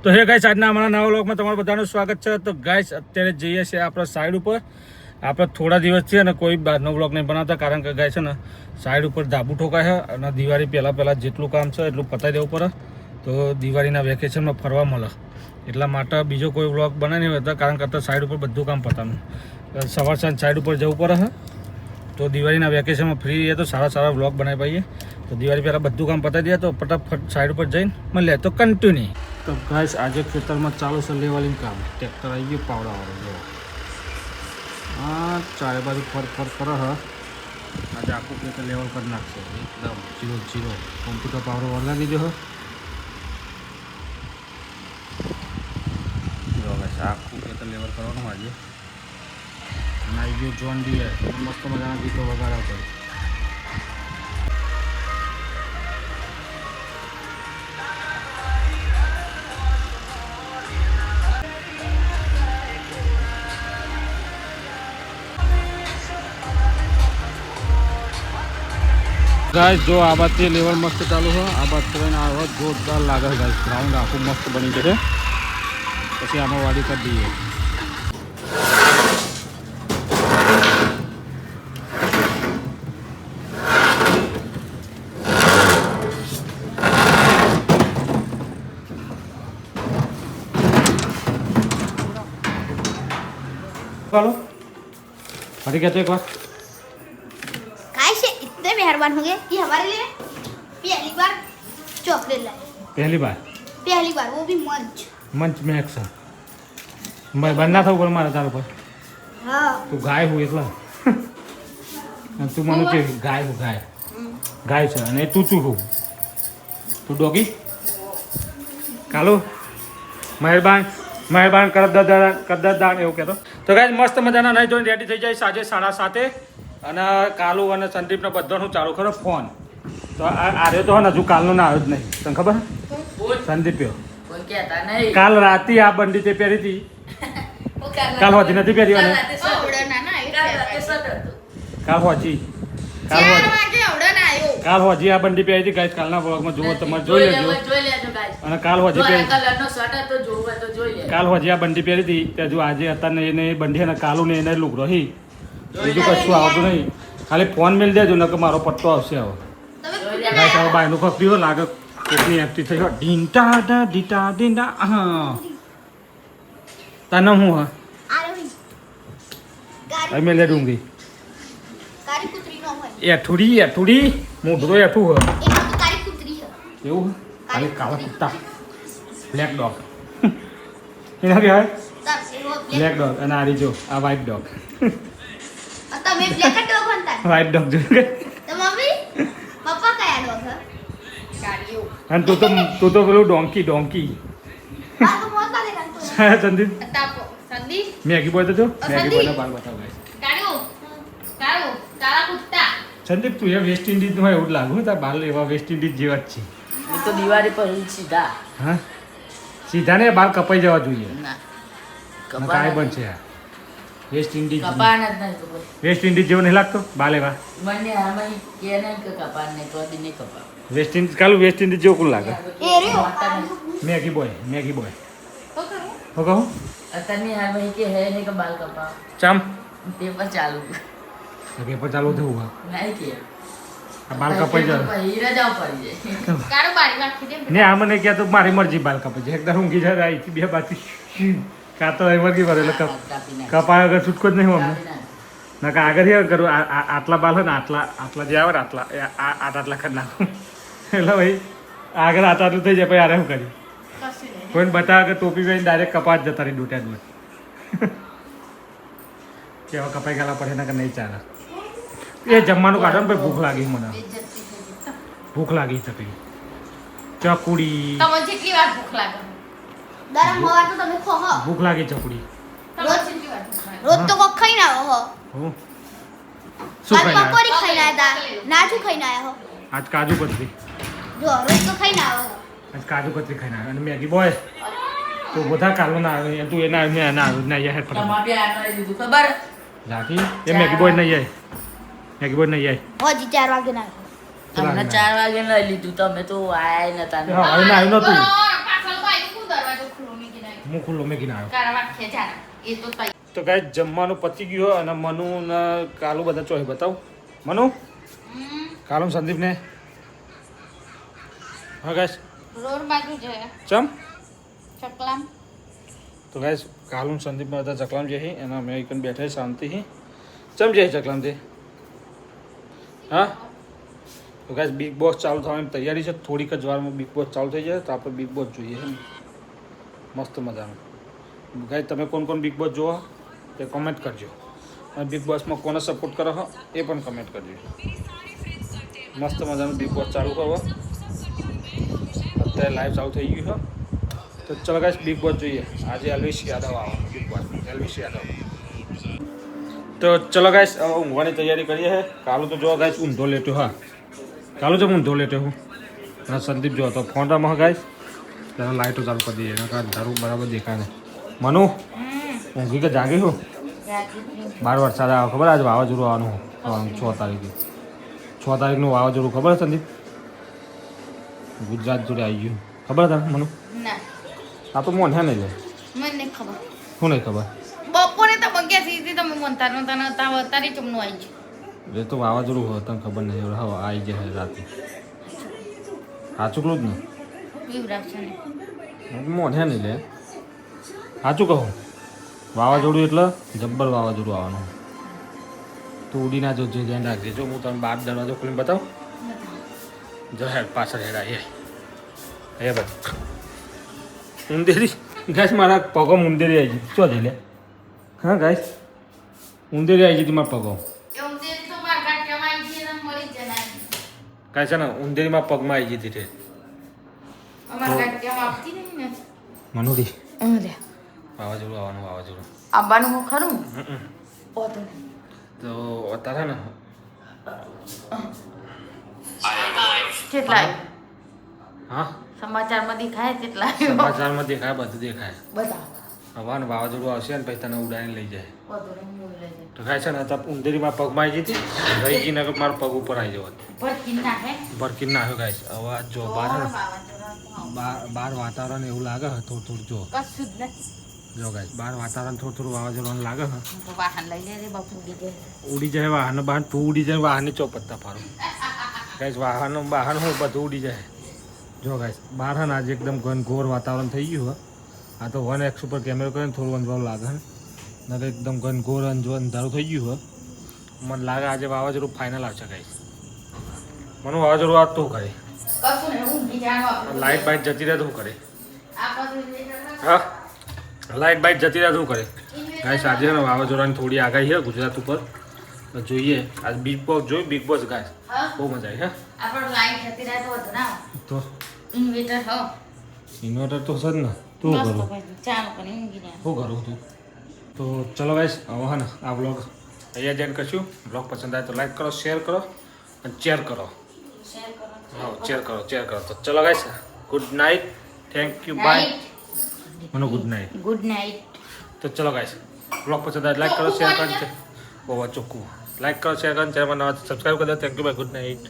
તો હે ગાઈસ, આજના અમારા નવા વ્લોગમાં તમારું બધાનું સ્વાગત છે. તો ગાઈસ, અત્યારે જઈએ છીએ આપણા સાઈડ ઉપર. આપણે થોડા દિવસ છે ને કોઈ બહારનો વ્લોગ નહીં બનાવતા, કારણ કે ગાઈસ છે ને સાઈડ ઉપર ધાબુ ઠોકાય છે અને દિવાળી પહેલાં જેટલું કામ છે એટલું પતાવી દેવું પડે, તો દિવાળીના વેકેશનમાં ફરવા મળે. એટલા માટે બીજો કોઈ વ્લોગ બનાવી નહીં હોતા, કારણ કે અત્યારે સાઈડ ઉપર બધું કામ પતાનું. સવાર સાંજ સાઈડ ઉપર જવું પડે છે, તો દિવાળીના વેકેશનમાં ફ્રી રહીએ તો સારા વ્લોગ બનાવી પાઈએ. તો દિવાળી પહેલાં બધું કામ પતાવી દઈએ, તો ફટાફટ સાઈડ ઉપર જઈને મળીએ. તો કન્ટિન્યુ. તો ગાઈસ, આજે ખેતરમાં ચાલુ છે લેવલિંગ કામ. ટ્રેક્ટર આવી ગયું પાવડાવાળું. જો હા, ચારે બાજુ ફર કરે હ. આજે આખું ખેતર લેવલ કરી નાખશે એકદમ જીરો. કોમ્પ્યુટર પાવડો વળગાવી દીધો હ. જો ગાઈસ, આખું ખેતર લેવલ કરવાનું આજે. અને આવી ગયો જોન ડીયર, મસ્ત મજાના ગીતો વગાડવા પડે. ગાઈસ, જો આ બાજુ લેવલ મસ્ત ચાલુ છે. આ બાજુ કરીને આવો જોરદાર લાગે છે ગાઈસ. ગ્રાઉન્ડ આખું મસ્ત બની જશે. પછી આમાં વાડી કરી દઈએ. ચાલો फटी कहते एक बार इतने मेहरबान होंगे कि हमारे लिए पहली बार चॉकलेट लाए. पहली बार वो भी मंच में एक्शन मैं बनना था ऊपर मारा तार पर. हाँ, तू गाय हुई એટલા તું મને કે ગાય છે અને તું હું તું ડોગી. કાલો મહેરબાન કરદાદાન એવું કહેતો. તો ગાઈસ, મસ્ત મજાના નહીં જોઈને રેડી થઈ જાય સાંજે 7:30. અને કાલુ અને સંદીપને બધાનું ચાલુ કરો ફોન. તો આર્યો તો હજુ કાલનો ના આવ્યો જ નહીં. તને ખબર સંદીપ કાલ રાતે આ બંડી તે પહેરી હતી, કાલ હોજી નથી પહેરી. કાલ હોજી આ બંડી પહેરી હતી ગાઈસ. કાલના વ્લોગમાં જુઓ, તમારે જોઈ લેજો. અને કાલ હોજી આ બંડી પહેરી હતી ત્યાં જો આજે અત્યારે એને બંડી અને કાલુ ને એને લુગડો હી. બીજું કશું આવતું નહીં, ખાલી ફોન મેળ દેજો ને કે મારો પટ્ટો આવશે. હવે ગાઈસ, હવે બાયનું ખપી લાગે કેટલી એક્ટિવ થઈ ગયો. ઢીંટા હા તને હું હા મેં લે ડુંગી એઠુડી મોઢું એઠું હ એવું ખાલી કાળા કુત્તા બ્લેક ડોગ એના કહેવાય બ્લેક ડોગ. અને આ રીજો આ વ્હાઈટ ડોગ. વ્હાઈટ ડોગ જોયું અને તું તો પેલું ડોંકી સંદીપ મેગી બોય તો જો મેગી બોય બાલ બતાવ ગાઈસ. સંદીપ, તું એ વેસ્ટ ઇન્ડિઝ નું એવું જ લાગુ. તાર બાલ એવા વેસ્ટ ઇન્ડિઝ જેવા જ છે. તો દિવાળી પર સીધા હા સીધા ને બાલ કપાઈ જવા જોઈએ. કાંઈ બનશે આ વેસ્ટ ઇન્ડિઝ જેવો નહીં લાગતો બાલ એવા. વેસ્ટ ઇન્ડિઝ કાલું વેસ્ટ ઇન્ડિઝ જેવું કોણ લાગે? મેગી બોય હો કહું અત્યારની હાલમાં કે હે ને કે બાલ કપાવ ચામ પેપર ચાલુ થયું હા નહીં કે બાલ કપાઈ જાય હીરા જાવ પડી જાય ને આ મને કહે તો મારી મરજી બાલ કપાઈ જાય. એકદમ ઊંઘી જાય અહીંથી બે બાજુ કાં તો એમાં કી ભરે કપાય વગર છૂટકો જ નહીં અમને. ના કે આગળ કરું આટલા બાલ હોય ને આટલા જે આવે ને આટલા કરી નાખું. એટલે ભાઈ આગળ આટલું થઈ જાય પછી આરે શું કર્યું કોઈને બતાવે કે ટોપી પહેરીને ડાયરેક્ટ કપાત જતા રહી ડૂટ્યા દૂર. કેવા કપાઈ ગયેલા પડે એના કે નહીં ચાલે. એ જમવાનું કાઢો ને ભાઈ ભૂખ લાગી મને. ભૂખ લાગી ચકલી ચકુડી ભૂખ લાગી ચકુડી રોજ તો કોક ખાઈને આવ્યો હો. શું કાલ ખાઈ પકોડી ખાઈને આવ્યા હતા. નાચું ખાઈને આવ્યા હો. આજ કાજુ કતરી જો રોજ તો ખાઈને આવ્યો હો. આજ કાજુ કતરી ખાઈને આવ્યો. અને મેગી બોય તો બધા કાલનો ના આવે તું એના મેં ના આવ્યું ના યાર ખબર જાકી એ મેગી બોય નહીં જાય. મેગી બોય નહીં જાય. હજી 4 વાગે ના આવ્યો. તમને 4 વાગે લઈ લીધું તમે તો આયા નતા. હા, આવ્યું નતું. હું ખુલ્લો મેકીને આવ્યો. કાળા વાટકે જાણે એ તો તૈયાર. તો ગાઈસ જમવાનું પતી ગયું હોય અને મનુ ને કાલુ બધા ચોય બતાવ. મનુ કાલુ ને સંદીપ ને હા ગાઈસ રોડ બાજુ છે ચમ ચકલામ. તો ગાઈસ કાલુ ને સંદીપ બધા ચકલામ જે હી એના અમે એકન બેઠા શાંતિ હી ચમ જે ચકલામ થી હા. તો ગાઈસ બિગ બોસ ચાલુ થવાની તૈયારી છે. થોડીક જ વારમાં બિગ બોસ ચાલુ થઈ જાય તો આપણે બિગ બોસ જોઈએ છે મસ્ત મજાનું. ગાઈસ તમે કોણ કોણ બિગ બોસ જોવો તે કોમેન્ટ કરજો અને બિગ બોસમાં કોને સપોર્ટ કરો હો એ પણ કમેન્ટ કરજો. મસ્ત મજાનું બિગ બોસ ચાલુ કરો અત્યારે લાઈવ ચાલુ થઈ ગયું છે. તો ચલો ગાઈસ બિગ બોસ જોઈએ. આજે એલ્વિસ યાદવ આવો બિગ બોસમાં એલ્વિસ યાદવ. તો ચલો ગાઈસ હવે ઊંઘવાની તૈયારી કરીએ છે. કાલુ તો જો ગાઈસ ઊંધો લેટ્યો હા કાલુ છે ઊંધો લેટ્યો હું અને સંદીપ જો તો ફોન રમો ગાઈસ ત્યારે લાઇટો ચાલુ કરી દઈએ એના કારણ તારું બરાબર દેખાય ને. મનુ ઊંઘી કે જાગી હું 12 વરસાદ આવે ખબર આજે વાવાઝોડું આવવાનું 6 તારીખે 6 તારીખનું વાવાઝોડું ખબર છે સંદીપ ગુજરાત જોડે આવી ગયું ખબર તને મનુ. ના આ તો મોન હે નહીં લે મને નહીં ખબર. શું નહીં ખબર બપોરે તો બગ્યા સીધી તમે મનતા નતા અત્યારે ચમનું આવી ગયું. એ તો વાવાઝોડું હોય તને ખબર નહીં હવે આવી જાય રાતે સાચું કહું જ ને વિવરાવ છે ને મોન હે નહીં લે સાચું કહું વાવાઝોડું એટલે જબ્બર વાવાઝોડું આવવાનું. તું ઉડી ના જો ધ્યાન રાખજે. જો હું તમે બાર દરવાજો ખોલીને બતાવું જો હેડ પાછળ હેડ આવી હે ભાઈ ઉંદેરી ગાઈસ મારા પગો ઉંદેરી આવી ગઈ શું જઈ લે હા ગાઈસ ઉંદેરી આવી ગઈ મારા પગો એવું તે તો બાર કાઢવામાં આવી ગઈ ને મળી જ જનાર. કાંઈ છે ને ઉંદેરીમાં પગમાં આવી ગઈ હતી અમાર કાઢવામાં આવતી નહીં ને. મનુડી અરે વાવાઝોડું આવવાનું વાવાઝોડું આવવાનું હું ખરું ઓ તો તો અત્યારે ને કેટલા હા સમાચારમાં દેખાય કેટલા સમાચારમાં દેખાય બધું દેખાય. બધા હવાનું વાવાઝોડું આવશે ને પછી તને ઉડાડીને લઈ જાય. બધું હું લઈ જાય તો ખાય છે ને તો ઉંદેરીમાં પગમાં આવી જતી રહી ગઈ ને મારો પગ ઉપર આવી જવો પર કિન્ના હે ભરકીને નાખ્યો ગાઈસ. હવે આ જો બહાર ને બહાર વાતાવરણ એવું લાગે છે થોડું થોડું જો કશું જ નથી. જો ગાઈસ બહાર વાતાવરણ થોડું થોડું વાવાઝોડવાનું લાગે છે. હું તો વાહન લઈ લે રે બાપુ દીજે ઉડી જાય વાહન બહાર તું ઉડી જાય વાહનની ચોપત્તા ફારું ગાઈસ વાહન હું બધું ઉડી જાય. જો ગાઈસ બહાર છે ને આજે એકદમ ઘનઘોર વાતાવરણ થઈ ગયું હોય. આ તો 1x ઉપર કેમેરો કરીને થોડું અંજવાળું લાગે ને તો એકદમ ઘનઘોર અંધારું થઈ ગયું હોય. મને લાગે આજે વાવાઝોડું ફાઇનલ આવશે ગાઈસ. મને વાવાઝોડું આજ તો કરે કશું ને હું બીજાનો લાઇટ બાઇટ જતી રહે તો શું કરે આ બધું હા લાઇટ બાઇટ જતી રહે તો શું કરે ગાઈસ. આજે છે ને વાવાઝોડાની થોડી આગાહી છે ગુજરાત ઉપર તો જોઈએ આજ બિગ બોસ જોઈ બિગ બોસ ગાઈસ બહુ મજા આવી હા. આપણો લાઈટ જતી રહે તો વધુ ના તો ઇન્વેટર હો ઇન્વર્ટર તો છે જ ને તું કરું ચાલો કરી ઊંઘી જાય. શું કરું તું તો ચલો ગાઈસ હવે હા ને આ બ્લોગ અહીંયા જઈને કરશું. બ્લોગ પસંદ આવે તો લાઈક કરો શેર કરો અને ચેર કરો. શેર કરો હા ચેર કરો તો ચલો guys good night thank you bye મને ગુડ નાઇટ. Good night. તો ચલો ગાઈસ બ્લોગ પસંદ આવે લાઈક કરો શેર કરો બહુ ચોખ્ખું લાઈક કરો શેર કરો ચેનલ નવા સબસ્ક્રાઈબ કરી દો. Thank you bye good night.